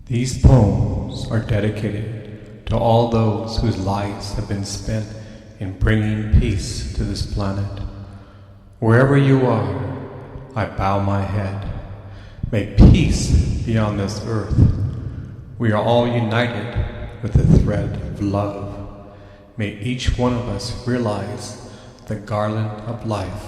These poems are dedicated to all those whose lives have been spent in bringing peace to this planet. Wherever you are, I bow my head. May peace be on this earth. We are all united with the thread of love. May each one of us realize the garland of life.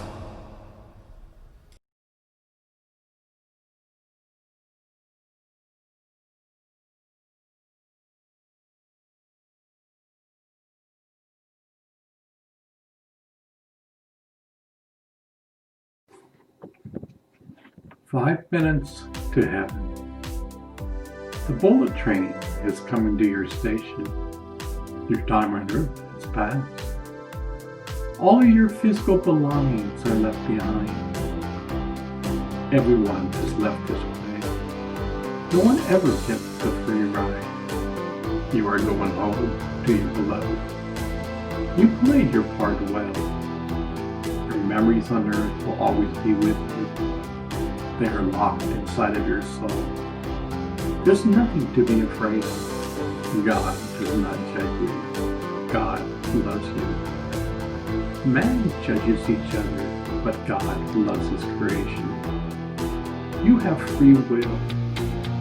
Five minutes to heaven. The bullet train is coming to your station. Your time on earth has passed. All your physical belongings are left behind. Everyone has left this place. No one ever gets the free ride. You are going home to your beloved. You played your part well. Your memories on earth will always be with you. They are locked inside of your soul. There's nothing to be afraid of. God does not judge you. God loves you. Man judges each other, but God loves his creation. You have free will.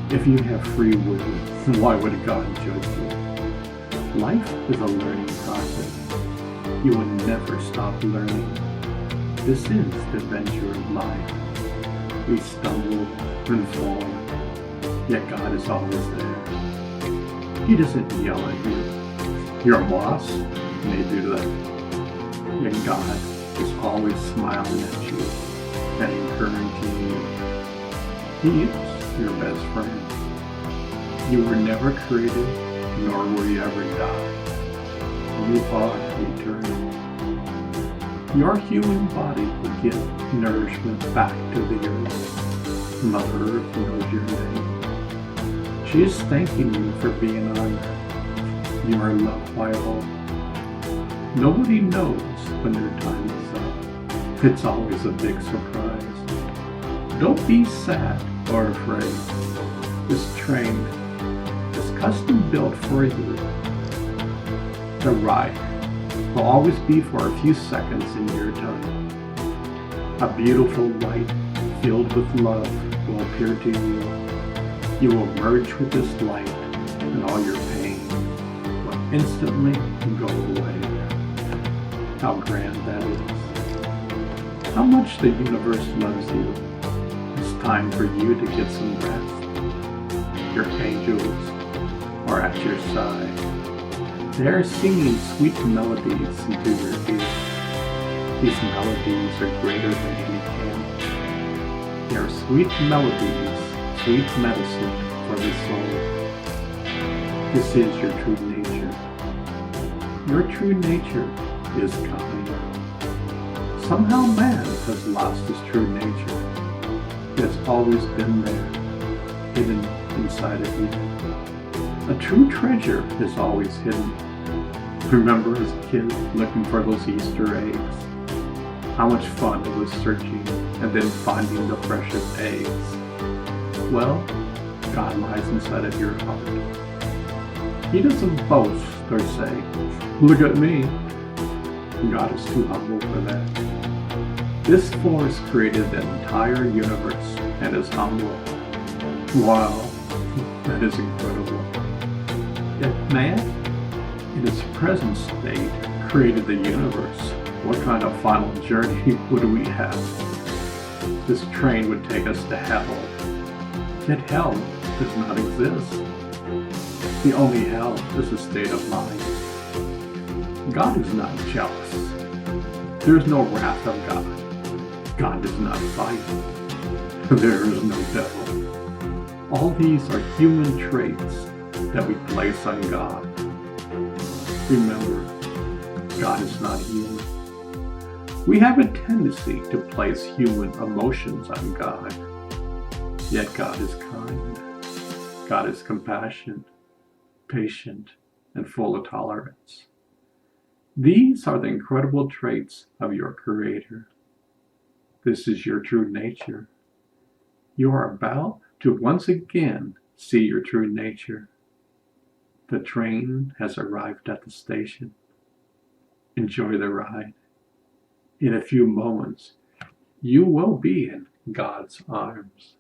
If you have free will, why would God judge you? Life is a learning process. You will never stop learning. This is the adventure of life. We stumble and fall, yet God is always there. He doesn't yell at you. Your boss may do that, yet God is always smiling at you and encouraging you. He is your best friend. You were never created, nor will you ever die. You are eternal. Your human body will give nourishment back to the earth. Mother Earth knows your name. She is thanking you for being on Earth. You are loved by all. Nobody knows when their time is up. It's always a big surprise. Don't be sad or afraid. This train is custom built for you. The ride will always be for a few seconds in your time. A beautiful light filled with love will appear to you. You will merge with this light and all your pain will instantly go away. How grand that is. How much the universe loves you. It's time for you to get some rest. Your angels are at your side. They are singing sweet melodies into your ear. These melodies are greater than any can. They are sweet melodies, sweet medicine for the soul. This is your true nature. Your true nature is kind. Somehow man has lost his true nature. It's always been there, hidden inside of you. A true treasure is always hidden. Remember as a kid looking for those Easter eggs? How much fun it was searching and then finding the precious eggs. Well, God lies inside of your heart. He doesn't boast or say, "Look at me." God is too humble for that. This force created the entire universe and is humble. Wow, that is incredible. Yet man, in its present state, created the universe. What kind of final journey would we have? This train would take us to hell. Yet hell does not exist. The only hell is a state of mind. God is not jealous. There is no wrath of God. God does not fight. There is no devil. All these are human traits that we place on God. Remember, God is not human. We have a tendency to place human emotions on God. Yet God is kind. God is compassionate, patient, and full of tolerance. These are the incredible traits of your Creator. This is your true nature. You are about to once again See your true nature. The train has arrived at the station. Enjoy the ride. In a few moments, you will be in God's arms.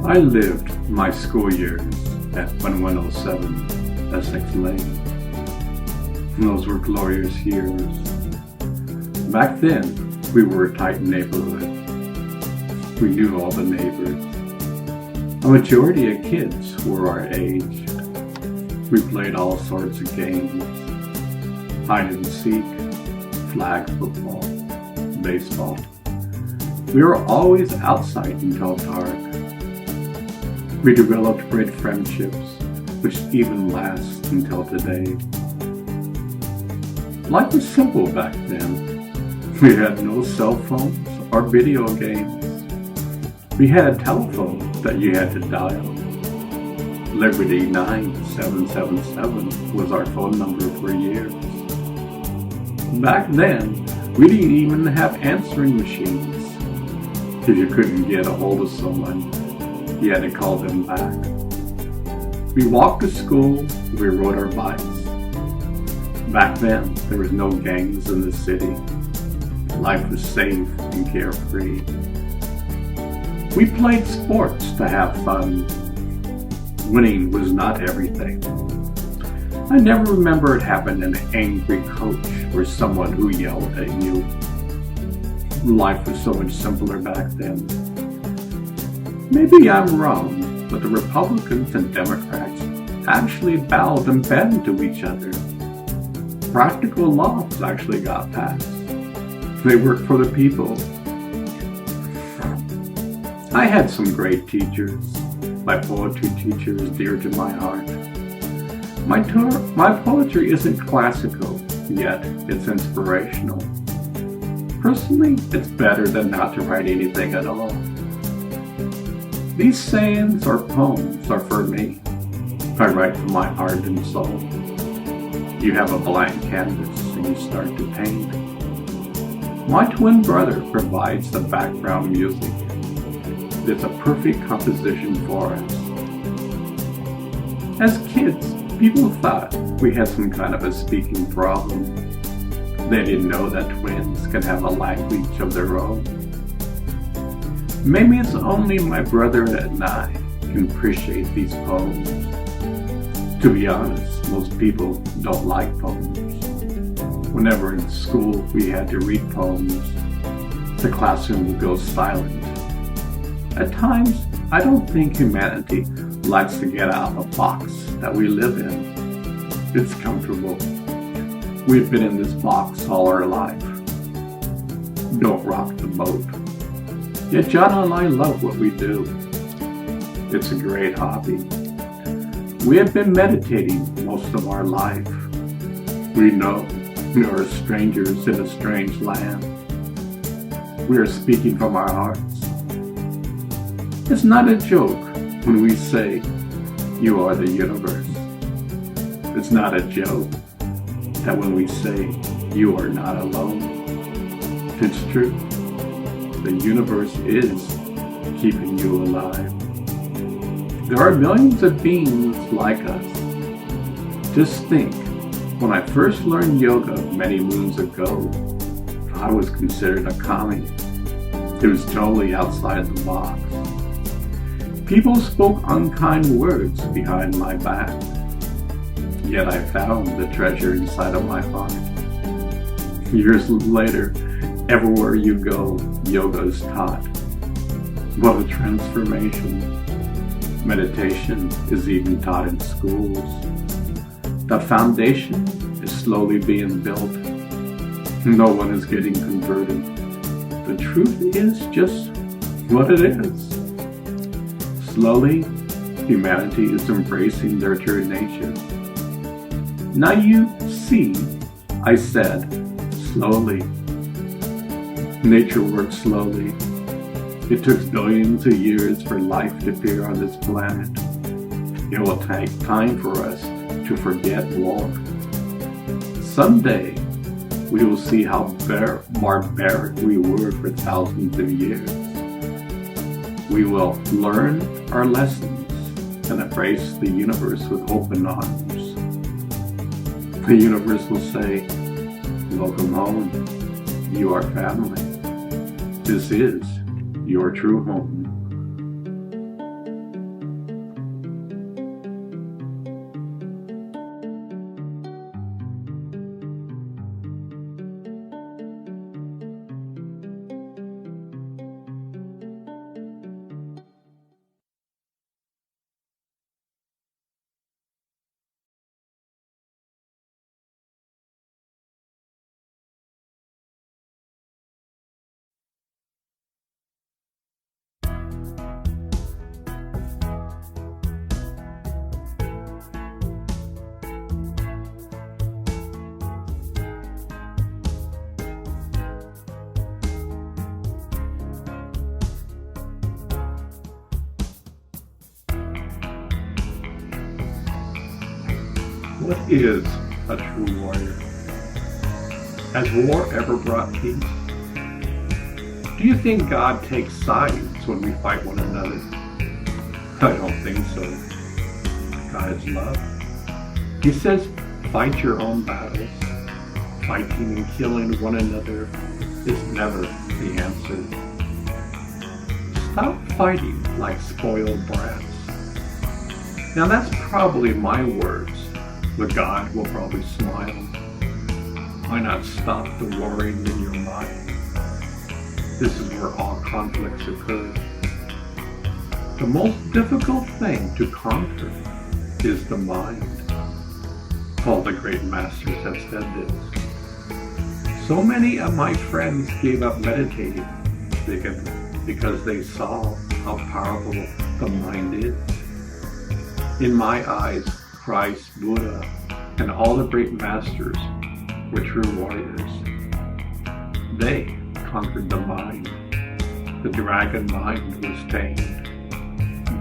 I lived my school years at 1107 Essex Lane. Those were glorious years. Back then, we were a tight neighborhood. We knew all the neighbors. A majority of kids were our age. We played all sorts of games. Hide and seek, flag football, baseball. We were always outside until dark. We developed great friendships, which even last until today. Life was simple back then. We had no cell phones or video games. We had a telephone that you had to dial. Liberty 9777 was our phone number for years. Back then, we didn't even have answering machines. If you couldn't get a hold of someone, you had to call them back. We walked to school, we rode our bikes. Back then, there was no gangs in the city. Life was safe and carefree. We played sports to have fun. Winning was not everything. I never remembered having an angry coach or someone who yelled at you. Life was so much simpler back then. Maybe I'm wrong, but the Republicans and Democrats actually bowed and bent to each other. Practical laws actually got passed. They worked for the people. I had some great teachers. My poetry teacher is dear to my heart. My poetry isn't classical, yet it's inspirational. Personally, it's better than not to write anything at all. These sayings or poems are for me. I write from my heart and soul. You have a blank canvas and you start to paint. My twin brother provides the background music. It's a perfect composition for us. As kids, people thought we had some kind of a speaking problem. They didn't know that twins can have a language of their own. Maybe it's only my brother and I can appreciate these poems. To be honest, most people don't like poems. Whenever in school we had to read poems, the classroom would go silent. At times, I don't think humanity likes to get out of the box that we live in. It's comfortable. We've been in this box all our life. Don't rock the boat. Yet John and I love what we do. It's a great hobby. We have been meditating most of our life. We know we are strangers in a strange land. We are speaking from our hearts. It's not a joke when we say, you are the universe. It's not a joke that when we say, you are not alone. It's true. The universe is keeping you alive. There are millions of beings like us. Just think, when I first learned yoga many moons ago, I was considered a commie. It was totally outside the box. People spoke unkind words behind my back. Yet I found the treasure inside of my heart. Years later, Everywhere you go, yoga is taught. What a transformation. Meditation is even taught in schools. The foundation is slowly being built. No one is getting converted. The truth is just what it is. Slowly, humanity is embracing their true nature. Now you see, I said, slowly. Nature works slowly. It took billions of years for life to appear on this planet. It will take time for us to forget war. Someday, we will see how barbaric we were for thousands of years. We will learn our lessons and embrace the universe with open arms. The universe will say, welcome home. You are family. This is your true home. What is a true warrior? Has war ever brought peace? Do you think God takes sides when we fight one another? I don't think so. God is love. He says, fight your own battles. Fighting and killing one another is never the answer. Stop fighting like spoiled brats. Now that's probably my words, but God will probably smile. Why not stop the worrying in your mind? This is where all conflicts occur. The most difficult thing to conquer is the mind. All the great masters have said this. So many of my friends gave up meditating because they saw how powerful the mind is. In my eyes, Christ, Buddha, and all the great masters were true warriors. They conquered the mind. The dragon mind was tamed.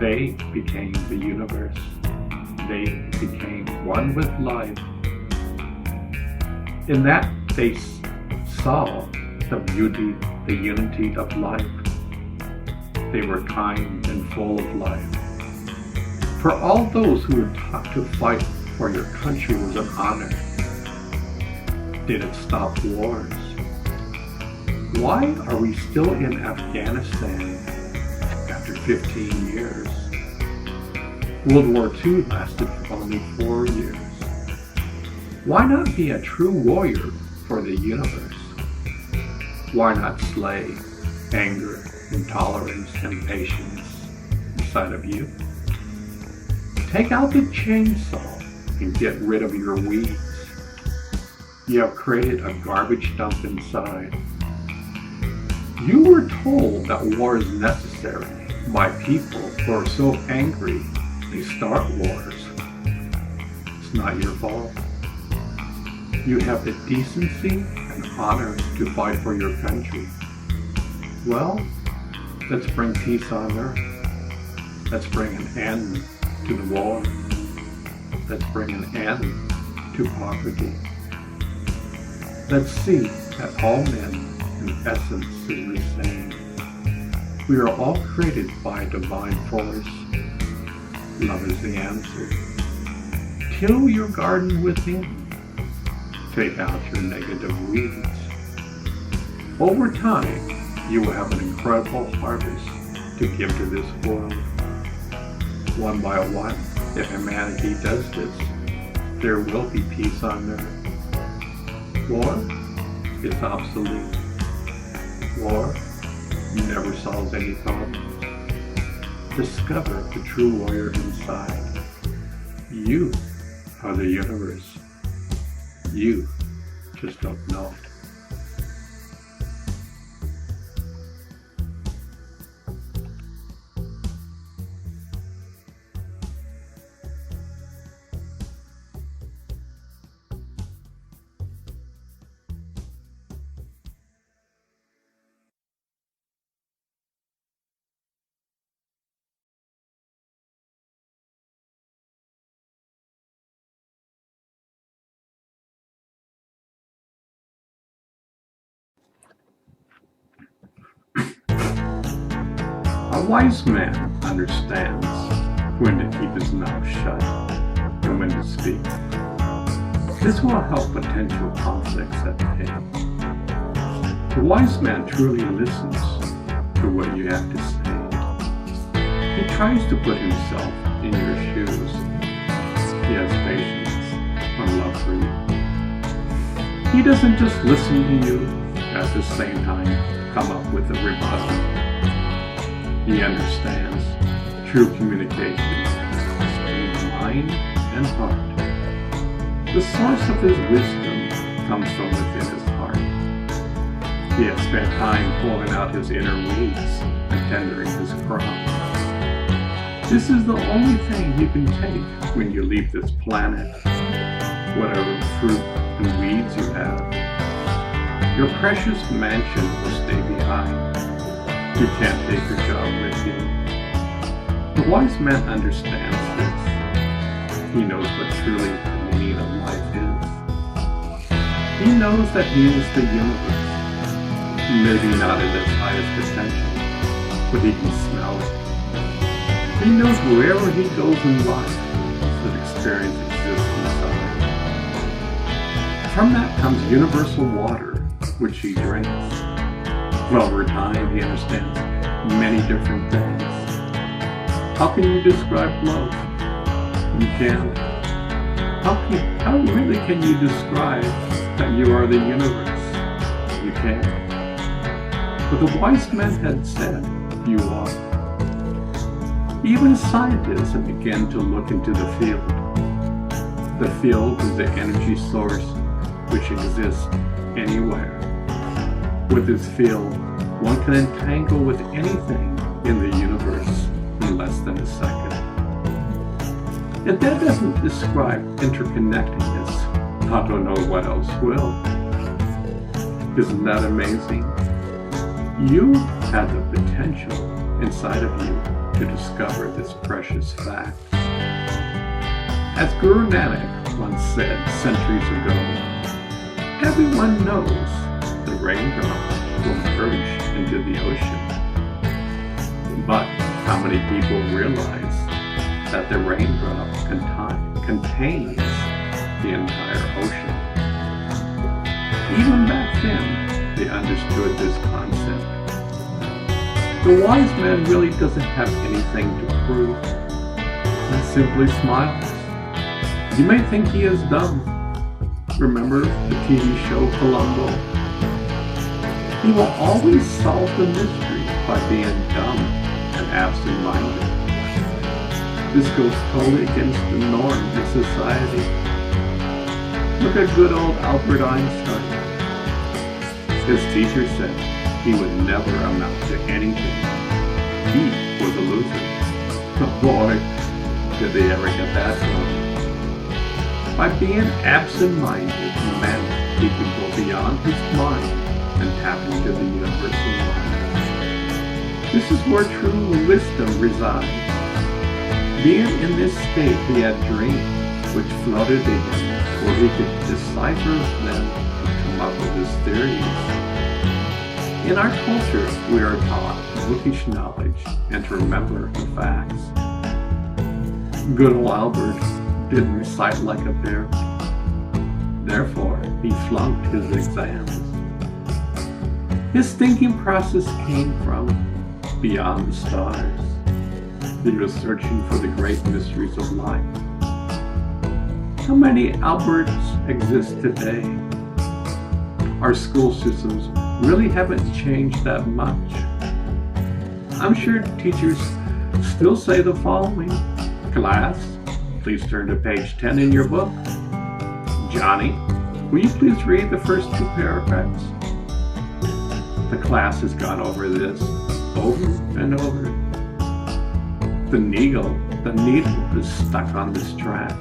They became the universe. They became one with life. In that they saw the beauty, the unity of life. They were kind and full of life. For all those who were taught to fight for your country was an honor. Did it stop wars? Why are we still in Afghanistan after 15 years? World War II lasted for only 4 years. Why not be a true warrior for the universe? Why not slay anger, intolerance, and patience inside of you? Take out the chainsaw and get rid of your weeds. You have created a garbage dump inside. You were told that war is necessary by people who are so angry they start wars. It's not your fault. You have the decency and honor to fight for your country. Well, let's bring peace on earth. Let's bring an end to the war. Let's bring an end to poverty. Let's see that all men in essence is the same. We are all created by a divine force. Love is the answer. Till your garden within. Take out your negative weeds. Over time, you will have an incredible harvest to give to this world. One by one, if humanity does this, there will be peace on earth. War is obsolete. War never solves any problem. Discover the true warrior inside. You are the universe. You just don't know it. A wise man understands when to keep his mouth shut and when to speak. This will help potential conflicts at bay. The wise man truly listens to what you have to say. He tries to put himself in your shoes. He has patience and love for you. He doesn't just listen to you, at the same time come up with a rebuttal. He understands true communication between mind and heart. The source of his wisdom comes from within his heart. He has spent time pulling out his inner weeds and tendering his crop. This is the only thing you can take when you leave this planet. Whatever fruit and weeds you have, your precious mansion will stay behind. You can't take your job with you. The wise man understands this. He knows what truly the meaning of life is. He knows that he is the universe. Maybe not at his highest potential, but he can smell it. He knows wherever he goes in life, that experience exists inside. From that comes universal water, which he drinks. Over time, he understands many different things. How can you describe love? You can't. How really can you describe that you are the universe? You can't. But the wise men had said, you are. Even scientists have begun to look into the field. The field is the energy source which exists anywhere. With this field, one can entangle with anything in the universe in less than a second. If that doesn't describe interconnectedness, I don't know what else will. Isn't that amazing? You have the potential inside of you to discover this precious fact. As Guru Nanak once said centuries ago, everyone knows the raindrop will merge into the ocean. But how many people realize that the raindrop contains the entire ocean? Even back then, they understood this concept. The wise man really doesn't have anything to prove. He simply smiles. You may think he is dumb. Remember the TV show Columbo? He will always solve the mystery by being dumb and absent-minded. This goes totally against the norm in society. Look at good old Albert Einstein. His teacher said he would never amount to anything. He was a loser. Oh boy, did they ever get that wrong. By being absent-minded meant he could go beyond his mind and tap into the universal mind. This is where true wisdom resides. Being in this state, he had dreams which floated in him, where he could decipher them and come up with his theories. In our culture, we are taught bookish knowledge and to remember the facts. Good old Albert didn't recite like a bear. Therefore, he flunked his exams. His thinking process came from beyond the stars. He was searching for the great mysteries of life. How many Alberts exist today? Our school systems really haven't changed that much. I'm sure teachers still say the following. Class, please turn to page 10 in your book. Johnny, will you please read the first 2 paragraphs? The class has gone over this over and over. The needle is stuck on this track.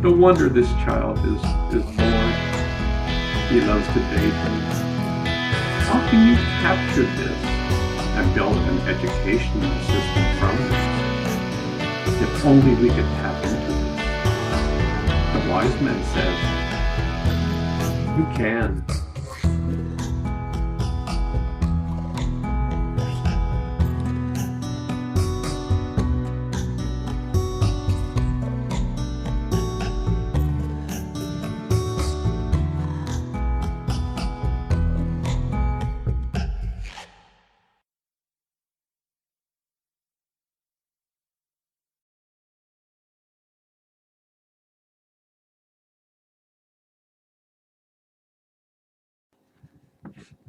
No wonder this child is bored. He loves to daydream. How can you capture this and build an educational system from this? If only we could tap into this. The wise man says, you can.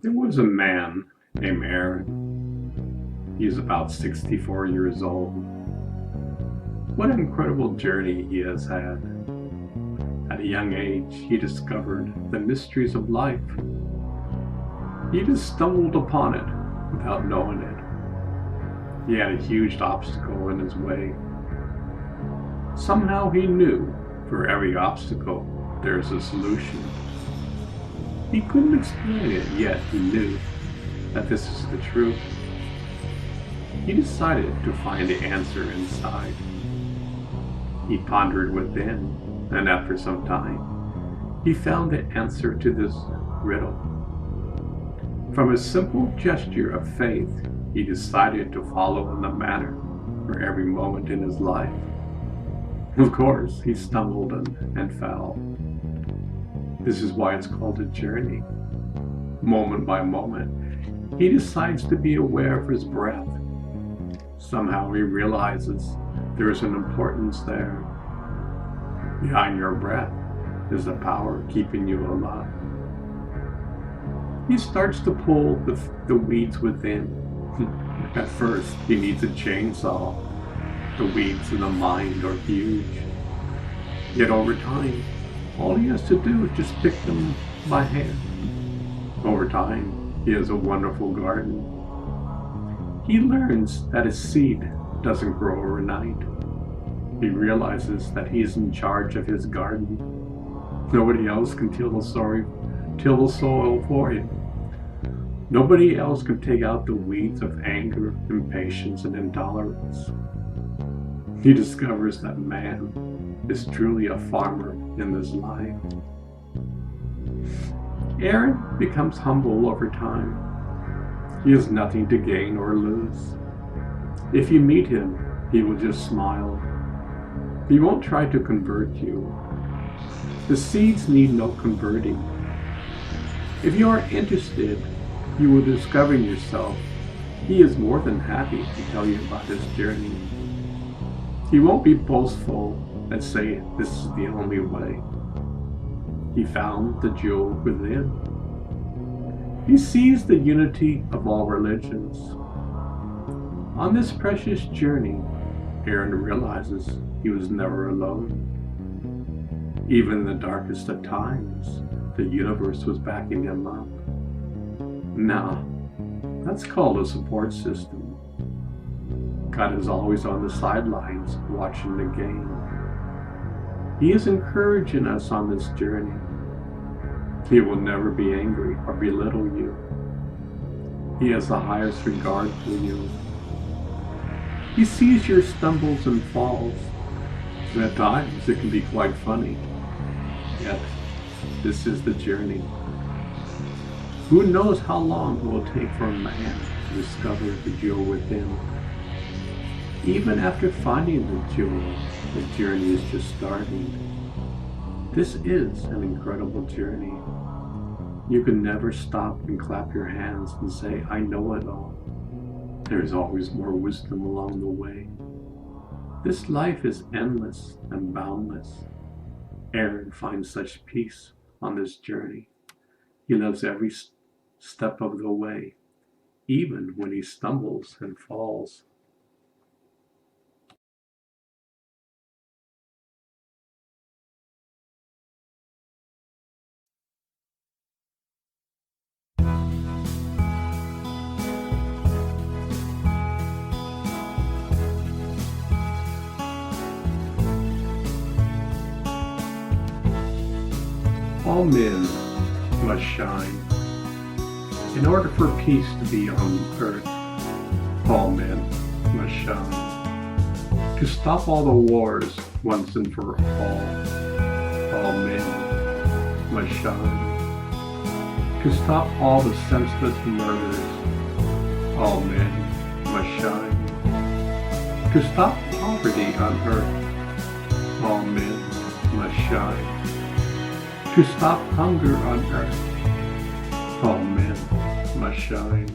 There was a man named Aaron. He is about 64 years old. What an incredible journey he has had. At a young age, he discovered the mysteries of life. He just stumbled upon it without knowing it. He had a huge obstacle in his way. Somehow he knew for every obstacle there's a solution. He couldn't explain it, yet he knew that this is the truth. He decided to find the answer inside. He pondered within, and after some time, he found the answer to this riddle. From a simple gesture of faith, he decided to follow in the manner for every moment in his life. Of course, he stumbled and fell. This is why it's called a journey. Moment by moment, he decides to be aware of his breath. Somehow he realizes there is an importance there. Behind your breath is the power keeping you alive. He starts to pull the weeds within. At first, he needs a chainsaw. The weeds in the mind are huge. Yet over time, all he has to do is just pick them by hand. Over time, he has a wonderful garden. He learns that a seed doesn't grow overnight. He realizes that he's in charge of his garden. Nobody else can till the soil for him. Nobody else can take out the weeds of anger, impatience, and intolerance. He discovers that man is truly a farmer in this life. Aaron becomes humble over time. He has nothing to gain or lose. If you meet him, he will just smile. He won't try to convert you. The seeds need no converting. If you are interested, you will discover yourself. He is more than happy to tell you about his journey. He won't be boastful and say this is the only way. He found the jewel within. He sees the unity of all religions. On this precious journey, Aaron realizes he was never alone. Even in the darkest of times, the universe was backing him up. Now, that's called a support system. God is always on the sidelines watching the game. He is encouraging us on this journey. He will never be angry or belittle you. He has the highest regard for you. He sees your stumbles and falls, and at times it can be quite funny. Yet, this is the journey. Who knows how long it will take for a man to discover the jewel within? Even after finding the jewel, the journey is just starting. This is an incredible journey. You can never stop and clap your hands and say, I know it all. There's always more wisdom along the way. This life is endless and boundless. Aaron finds such peace on this journey. He loves every step of the way, even when he stumbles and falls. All men must shine. In order for peace to be on earth, all men must shine. To stop all the wars once and for all men must shine. To stop all the senseless murders, all men must shine. To stop poverty on earth, all men must shine. To stop hunger on earth, all men must shine.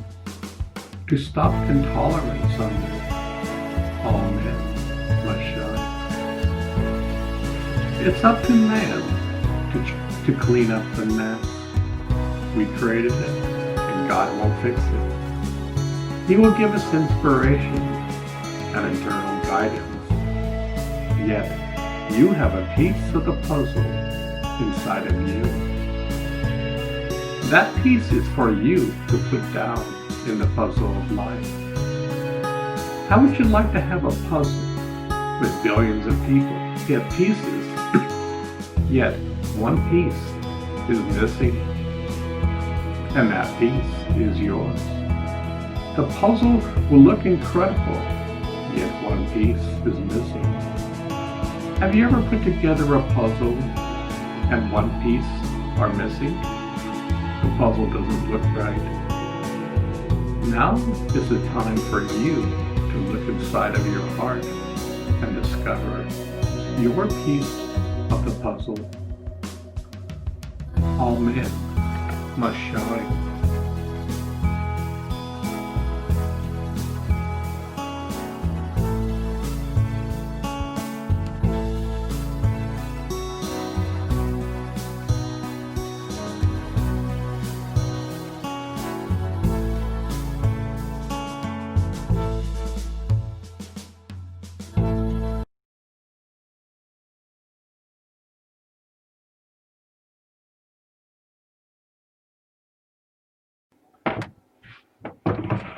To stop intolerance on earth, all men must shine. It's up to man to clean up the mess. We created it, and God will fix it. He will give us inspiration and internal guidance. Yet, you have a piece of the puzzle inside of you. That piece is for you to put down in the puzzle of life. How would you like to have a puzzle with billions of people, yet pieces, yet one piece is missing, and that piece is yours? The puzzle will look incredible, yet one piece is missing. Have you ever put together a puzzle and one piece are missing? The puzzle doesn't look right. Now is the time for you to look inside of your heart and discover your piece of the puzzle. All men must shine.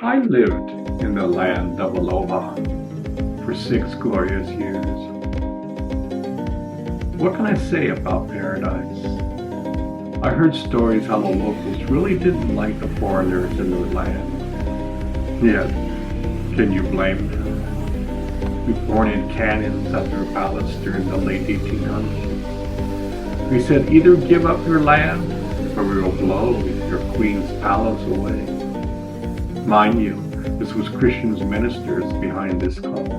I lived in the land of Aloha for 6 glorious years. What can I say about paradise? I heard stories how the locals really didn't like the foreigners in their land. Yet, can you blame them? We born in cannons at their palace during the late 1800s. We said either give up your land or we will blow your queen's palace away. Mind you, this was Christian ministers behind this call.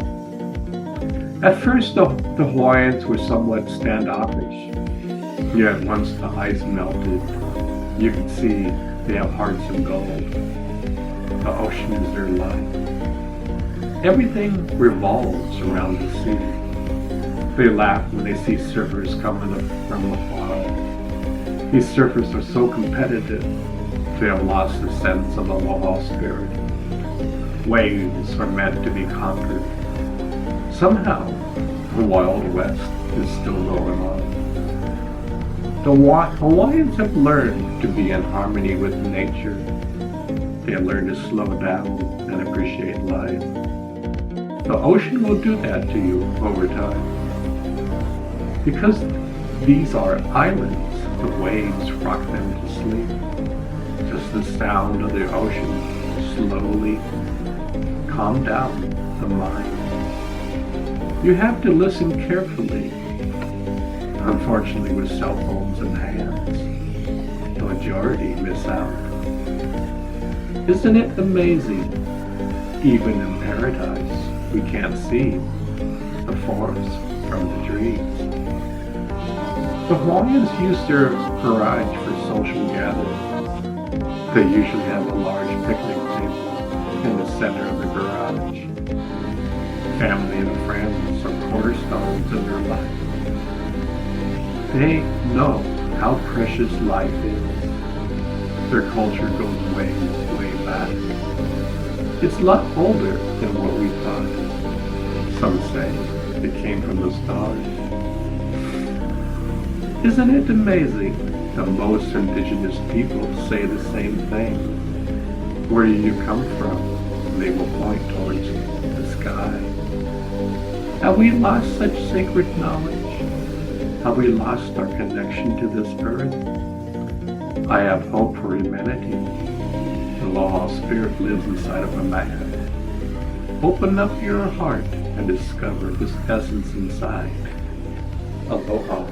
At first, the Hawaiians were somewhat standoffish. Yet once the ice melted, you could see they have hearts of gold. The ocean is their life. Everything revolves around the sea. They laugh when they see surfers coming up from afar. These surfers are so competitive, they have lost the sense of Aloha spirit. Waves are meant to be conquered. Somehow, the Wild West is still going on. The Hawaiians have learned to be in harmony with nature. They have learned to slow down and appreciate life. The ocean will do that to you over time. Because these are islands, the waves rock them to sleep. Just the sound of the ocean slowly calm down the mind. You have to listen carefully. Unfortunately, with cell phones in hands, the majority miss out. Isn't it amazing? Even in paradise, we can't see the forest from the trees. The Hawaiians use their garage for social gatherings. They usually have a large picnic table in the center of the garage. Family and friends are cornerstones in their life. They know how precious life is. Their culture goes way, way back. It's a lot older than what we thought. Some say it came from the stars. Isn't it amazing that most indigenous people say the same thing? Where do you come from? They will point towards the sky. Have we lost such sacred knowledge? Have we lost our connection to this earth? I have hope for humanity. The Aloha spirit lives inside of a man. Open up your heart and discover this essence inside. Aloha.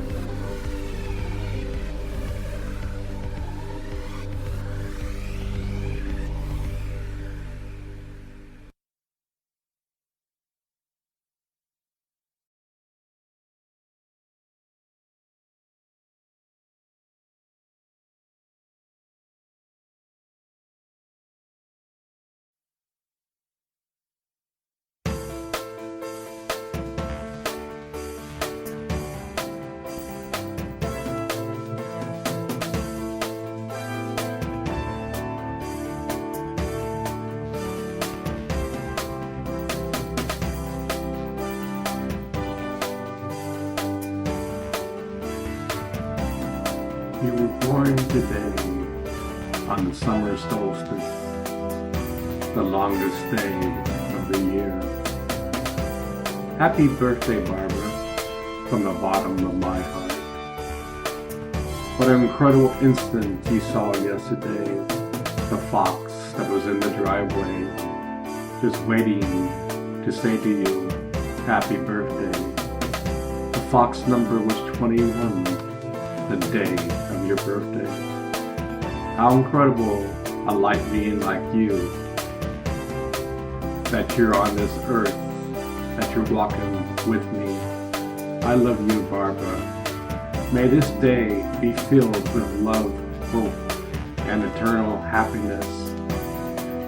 You were born today on the summer solstice, the longest day of the year. Happy birthday, Barbara, from the bottom of my heart. What an incredible instant you saw yesterday, the fox that was in the driveway, just waiting to say to you, happy birthday. The fox number was 21. The day of your birthday. How incredible a light being like you, that you're on this earth, that you're walking with me. I love you, Barbara. May this day be filled with love, hope, and eternal happiness.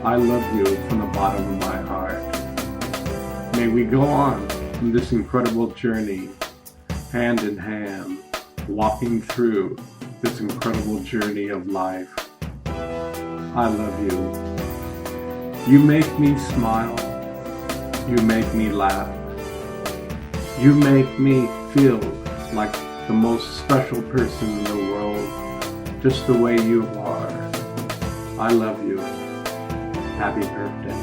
I love you from the bottom of my heart. May we go on this incredible journey, hand in hand, walking through this incredible journey of life. I love you. You make me smile. You make me laugh. You make me feel like the most special person in the world, just the way you are. I love you. Happy birthday.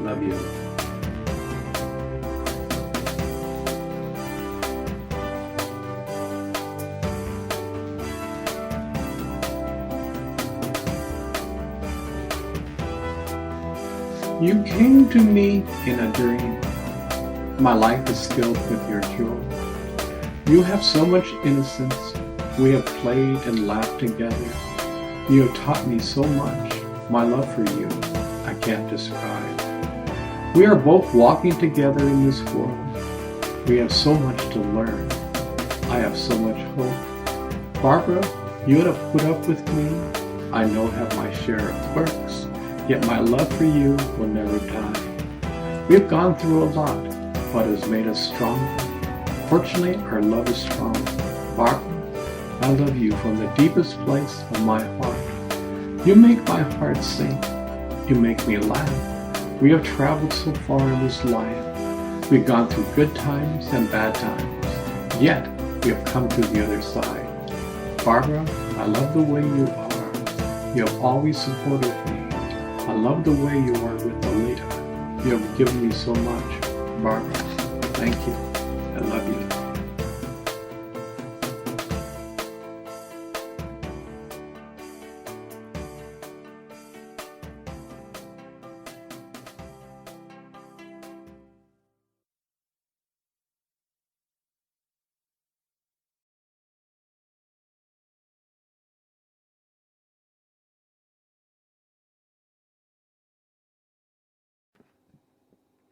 Love you. You came to me in a dream. My life is filled with your joy. You have so much innocence. We have played and laughed together. You have taught me so much. My love for you, I can't describe. We are both walking together in this world. We have so much to learn. I have so much hope. Barbara, you have put up with me. I know have my share of quirks. Yet my love for you will never die. We've gone through a lot, but it has made us stronger. Fortunately, our love is strong. Barbara, I love you from the deepest place of my heart. You make my heart sing. You make me laugh. We have traveled so far in this life. We've gone through good times and bad times. Yet, we have come to the other side. Barbara, I love the way you are. You have always supported me. I love the way you are with Aloha. You have given me so much. Barbara, thank you. I love you.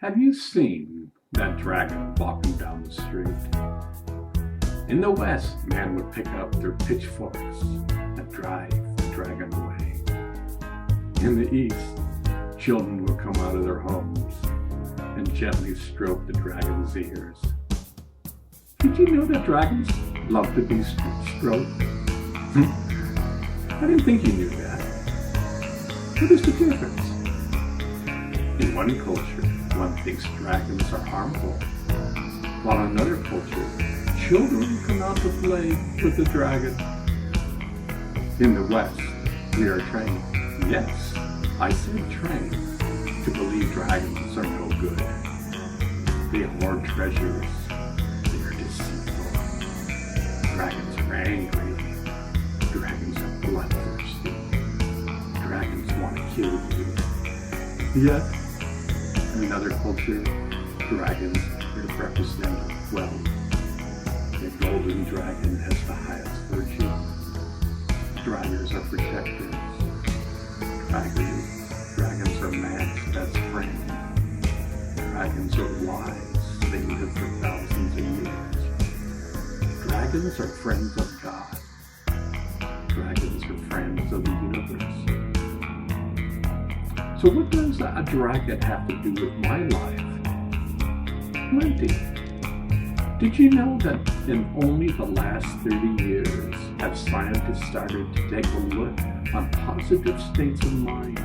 Have you seen that dragon walking down the street? In the West, men would pick up their pitchforks and drive the dragon away. In the East, children would come out of their homes and gently stroke the dragon's ears. Did you know that dragons love to be stroked? I didn't think you knew that. What is the difference? In one culture, one thinks dragons are harmful, while in another culture, children come out to play with the dragon. In the West, we are trained, yes, I said trained, to believe dragons are no good. They hoard treasures. They are deceitful. Dragons are angry. Dragons are bloodthirsty. Dragons want to kill you. Yet, in another culture, dragons represent wealth. The golden dragon has the highest virtue. Dragons are protectors. Dragons are man's best friend. Dragons are wise. They live for thousands of years. Dragons are friends of God. Dragons are friends of the universe. So what does a dragon have to do with my life? Plenty. Did you know that in only the last 30 years have scientists started to take a look on positive states of mind?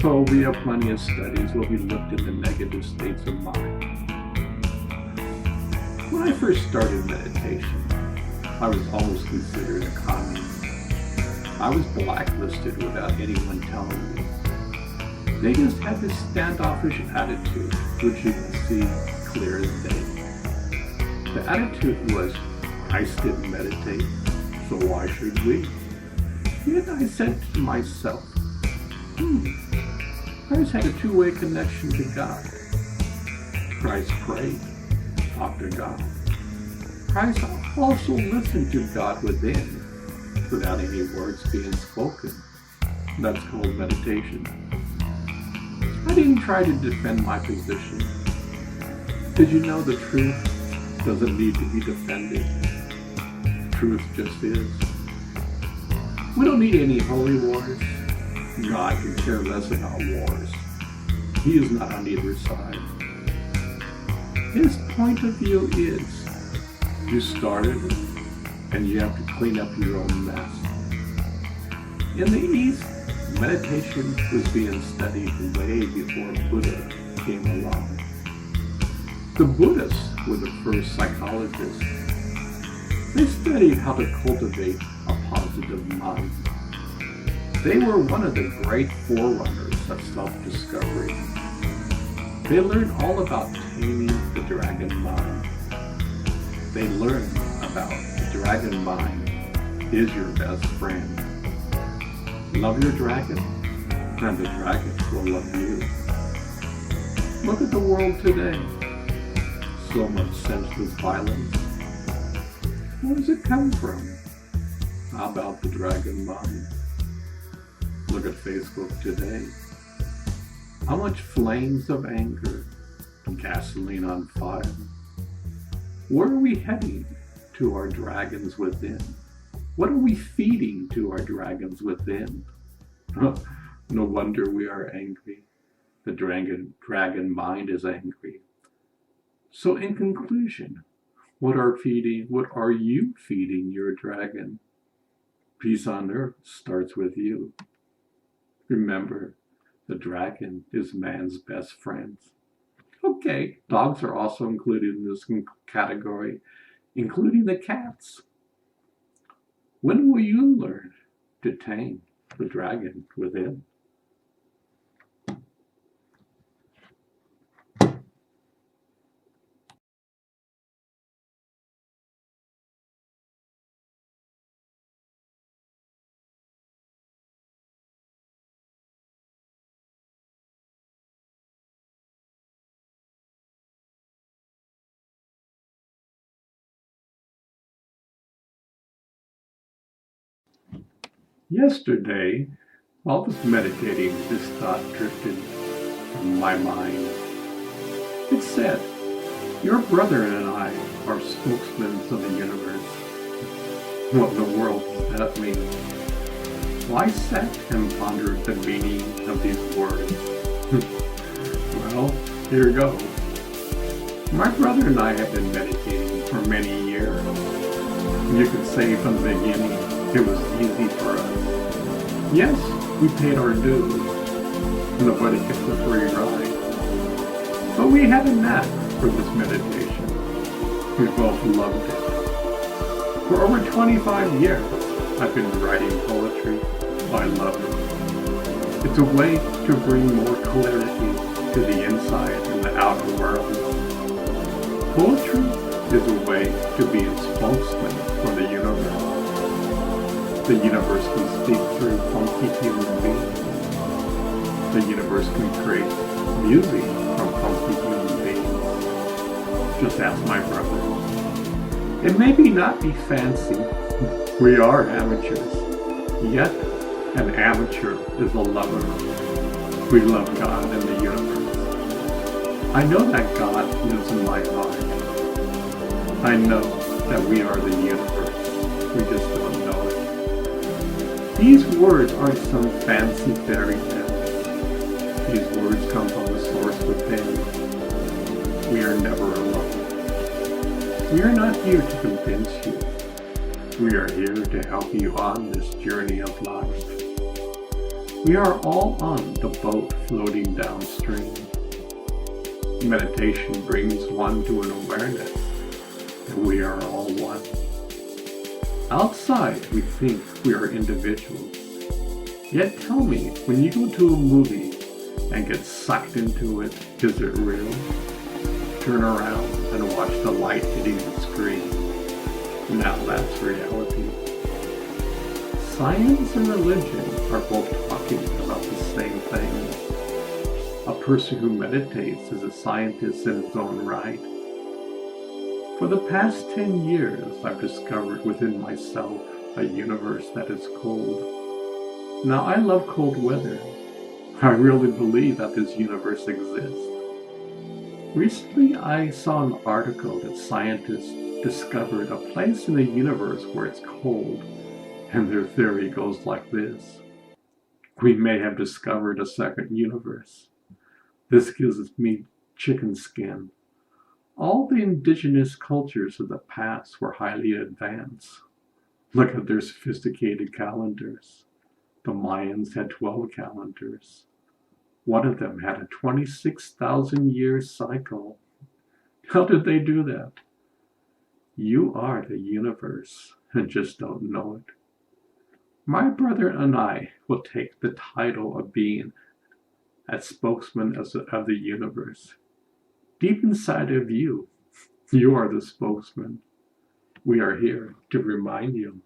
Oh, we have plenty of studies where we looked at the negative states of mind. When I first started meditation, I was almost considered a communist. I was blacklisted without anyone telling me. They just had this standoffish attitude, which you can see clear as day. The attitude was, Christ didn't meditate, so why should we? Yet I said to myself, Christ had a two-way connection to God. Christ prayed, talked to God. Christ also listened to God within, without any words being spoken. That's called meditation. I didn't try to defend my position. Did you know the truth doesn't need to be defended? Truth just is. We don't need any holy wars. God can care less about wars. He is not on either side. His point of view is, you started it, and you have to clean up your own mess. In the East, meditation was being studied way before Buddha came along. The Buddhists were the first psychologists. They studied how to cultivate a positive mind. They were one of the great forerunners of self-discovery. They learned all about taming the dragon mind. They learned about the dragon mind is your best friend. Love your dragon, and the dragon will love you. Look at the world today. So much senseless violence. Where does it come from? How about the dragon mind? Look at Facebook today. How much flames of anger and gasoline on fire. Where are we heading to our dragons within? What are we feeding to our dragons within? No wonder we are angry. The dragon mind is angry. So in conclusion, what are you feeding your dragon? Peace on earth starts with you. Remember, the dragon is man's best friend. Okay, dogs are also included in this category, including the cats. When will you learn to tame the dragon within? Yesterday, while I was meditating, this thought drifted from my mind. It said, your brother and I are spokesmen of the universe. What in the world does that mean? Why sat and pondered the meaning of these words? Well, here goes. My brother and I have been meditating for many years. You could say from the beginning, It was easy for us. Yes, we paid our dues. Nobody gets a free ride. But we had a knack for this meditation. We both loved it. For over 25 years, I've been writing poetry. I love it. It's a way to bring more clarity to the inside and the outer world. Poetry is a way to be a spokesman for the universe. The universe can speak through funky human beings. The universe can create music from funky human beings. Just ask my brother. It may not be fancy. We are amateurs. Yet, an amateur is a lover. We love God and the universe. I know that God lives in my heart. I know that we are the universe. We just don't know it. These words aren't some fancy fairy tale. These words come from the source within. We are never alone. We are not here to convince you. We are here to help you on this journey of life. We are all on the boat floating downstream. Meditation brings one to an awareness that we are all one. Outside, we think we are individuals. Yet tell me, when you go to a movie and get sucked into it, is it real? Turn around and watch the light hitting the screen. Now that's reality. Science and religion are both talking about the same thing. A person who meditates is a scientist in his own right. For the past 10 years, I've discovered within myself a universe that is cold. Now, I love cold weather. I really believe that this universe exists. Recently, I saw an article that scientists discovered a place in the universe where it's cold, and their theory goes like this. We may have discovered a second universe. This gives me chicken skin. All the indigenous cultures of the past were highly advanced. Look at their sophisticated calendars. The Mayans had 12 calendars. One of them had a 26,000-year cycle. How did they do that? You are the universe and just don't know it. My brother and I will take the title of being a spokesman of the universe. Deep inside of you, you are the spokesman. We are here to remind you.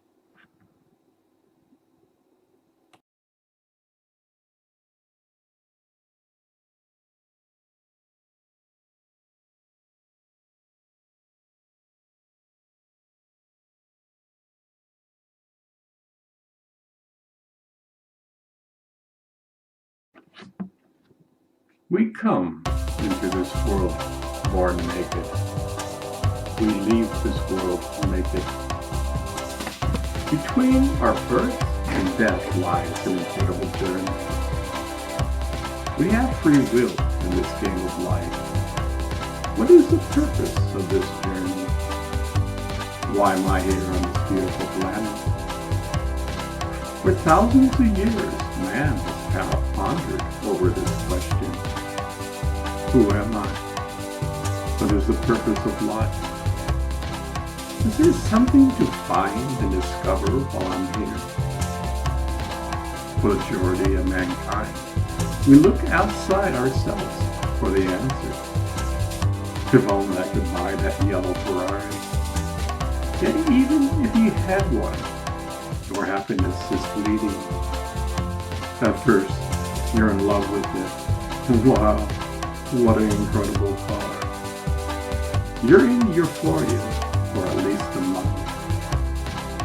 We come into this world born naked. We leave this world naked. Between our birth and death lies an incredible journey. We have free will in this game of life. What is the purpose of this journey? Why am I here on this beautiful planet? For thousands of years, man has pondered over this question. Who am I? What is the purpose of life? Is there something to find and discover while I'm here? For the majority of mankind, we look outside ourselves for the answers. If only I could buy that yellow Ferrari. Yet even if you had one, your happiness is fleeting. At first, you're in love with it. Wow, what an incredible car. You're in euphoria for at least a month.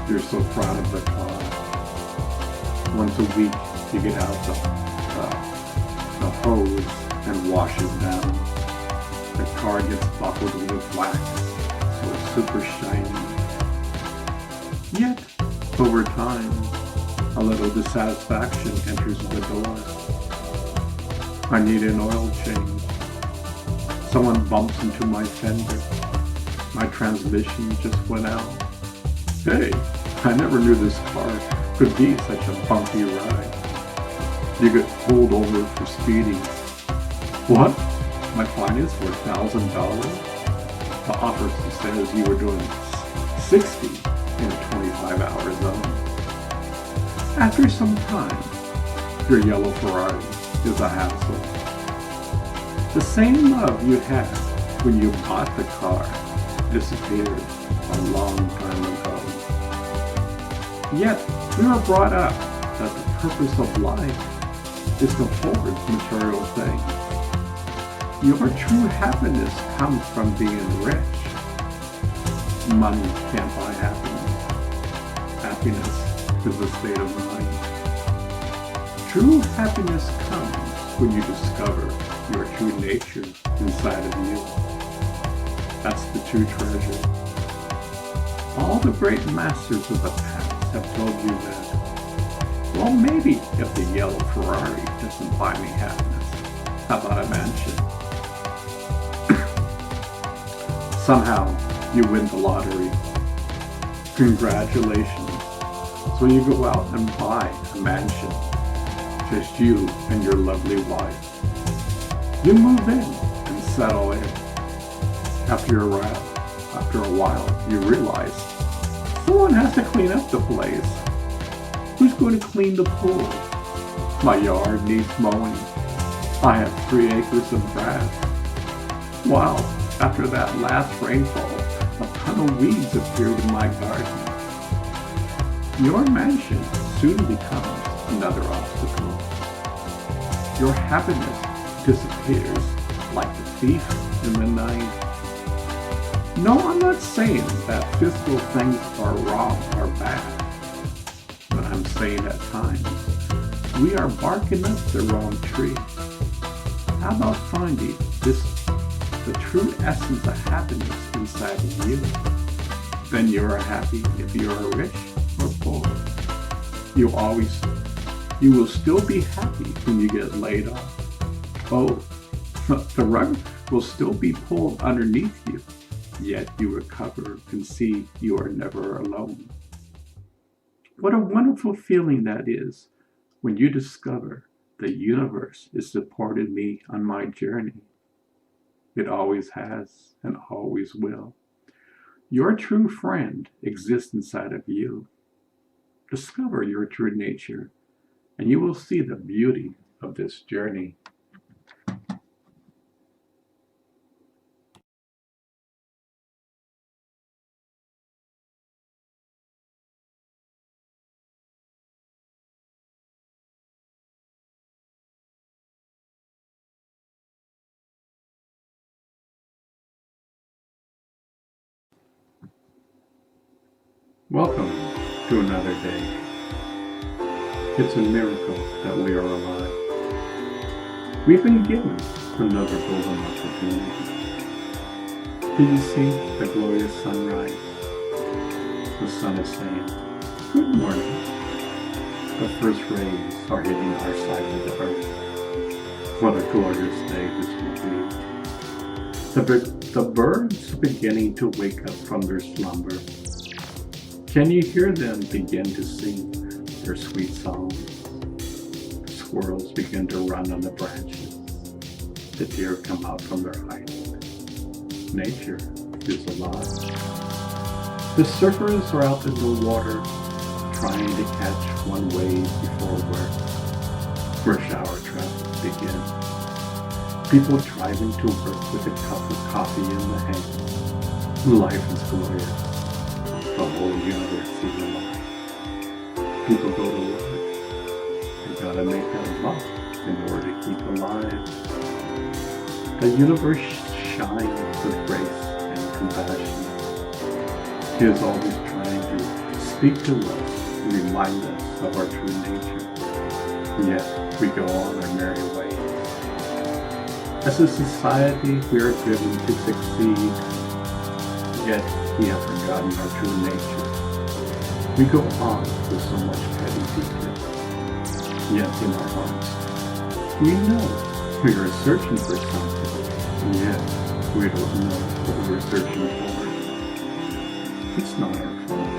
You're so proud of the car. Once a week, you get out the hose and wash it down. The car gets buckled with wax, so it's super shiny. Yet, over time, a little dissatisfaction enters the door. I need an oil change. Someone bumps into my fender. My transmission just went out. Hey, I never knew this car could be such a bumpy ride. You get pulled over for speeding. What? My fine is for $1,000? The officer says you were doing 60 in a 25-hour zone. After some time, your yellow Ferrari is a hassle. The same love you had when you bought the car disappeared a long time ago. Yet, we are brought up that the purpose of life is to hoard material things. Your true happiness comes from being rich. Money can't buy happiness. Happiness is a state of mind. True happiness comes when you discover your true nature inside of you. That's the true treasure. All the great masters of the past have told you that. Well, maybe if the yellow Ferrari doesn't buy me happiness, how about a mansion? Somehow, you win the lottery. Congratulations. So you go out and buy a mansion. Just you and your lovely wife. You move in and settle in. After a while, you realize someone has to clean up the place. Who's going to clean the pool? My yard needs mowing. I have 3 acres of grass. Wow, after that last rainfall, a ton of weeds appeared in my garden. Your mansion soon becomes another obstacle. Your happiness disappears like the thief in the night. No, I'm not saying that physical things are wrong or bad, but I'm saying at times we are barking up the wrong tree. How about finding the true essence of happiness inside of you? Then you are happy if you are rich or poor. You will still be happy when you get laid off. Oh, the rug will still be pulled underneath you, yet you recover and see you are never alone. What a wonderful feeling that is when you discover the universe is supporting me on my journey. It always has and always will. Your true friend exists inside of you. Discover your true nature, and you will see the beauty of this journey. Welcome to another day. It's a miracle that we are alive. We've been given another golden opportunity. Did you see the glorious sunrise? The sun is saying, good morning. The first rays are hitting our side of the earth. What a glorious day this will be. The birds beginning to wake up from their slumber. Can you hear them begin to sing their sweet songs? The squirrels begin to run on the branches. The deer come out from their hiding. Nature is alive. The surfers are out in the water trying to catch one wave before rush hour traffic begins. People driving to work with a cup of coffee in the hand. Life is glorious. The whole universe is alive. People go to work. They gotta make that buck in order to keep alive. The universe shines with grace and compassion. He is always trying to speak to us and remind us of our true nature. Yet we go on our merry ways. As a society, we are driven to succeed. Yet we have forgotten our true nature. We go on with so much petty detail. Yet in our hearts, we know we are searching for something. Yet we don't know what we're searching for. It's not our fault.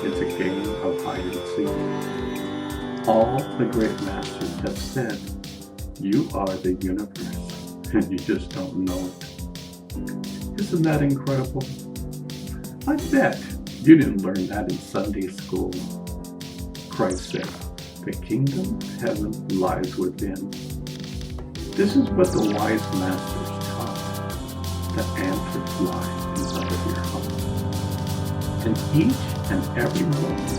It's a game of hide and seek. All the great masters have said, you are the universe, and you just don't know it. Isn't that incredible? I bet you didn't learn that in Sunday school. Christ said, the kingdom of heaven lies within. This is what the wise masters taught. The answers lie inside of your heart. And each and every moment,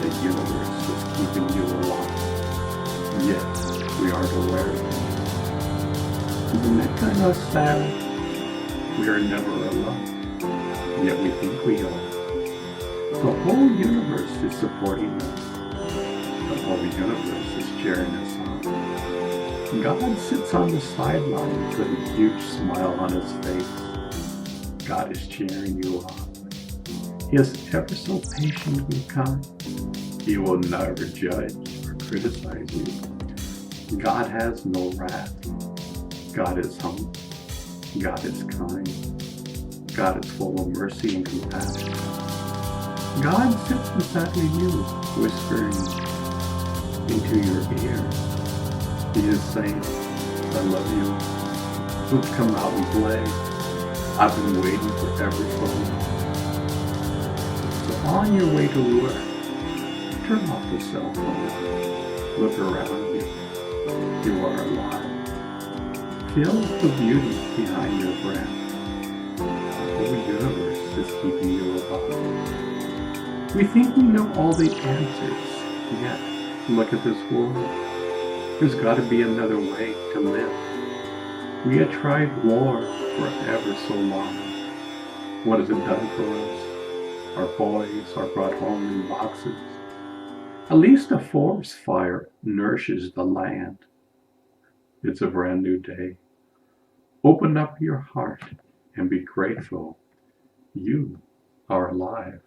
the universe is keeping you alive. Yet, we aren't aware of it. Isn't that kind of sad? We are never alone. Yet we think we are. The whole universe is supporting us. The whole universe is cheering us on. God sits on the sidelines with a huge smile on his face. God is cheering you on. He is ever so patient and kind. He will never judge or criticize you. God has no wrath. God is humble. God is kind. God is full of mercy and compassion. God sits beside you, whispering into your ear. He is saying, I love you. Let's come out and play. I've been waiting forever so long. So on your way to work, turn off the cell phone. Look around you. You are alive. Feel the beauty behind your breath. The whole universe is keeping you alive. We think we know all the answers, yet look at this world. There's got to be another way to live. We have tried war for ever so long. What has it done for us? Our boys are brought home in boxes. At least a forest fire nourishes the land. It's a brand new day. Open up your heart and be grateful. You are alive.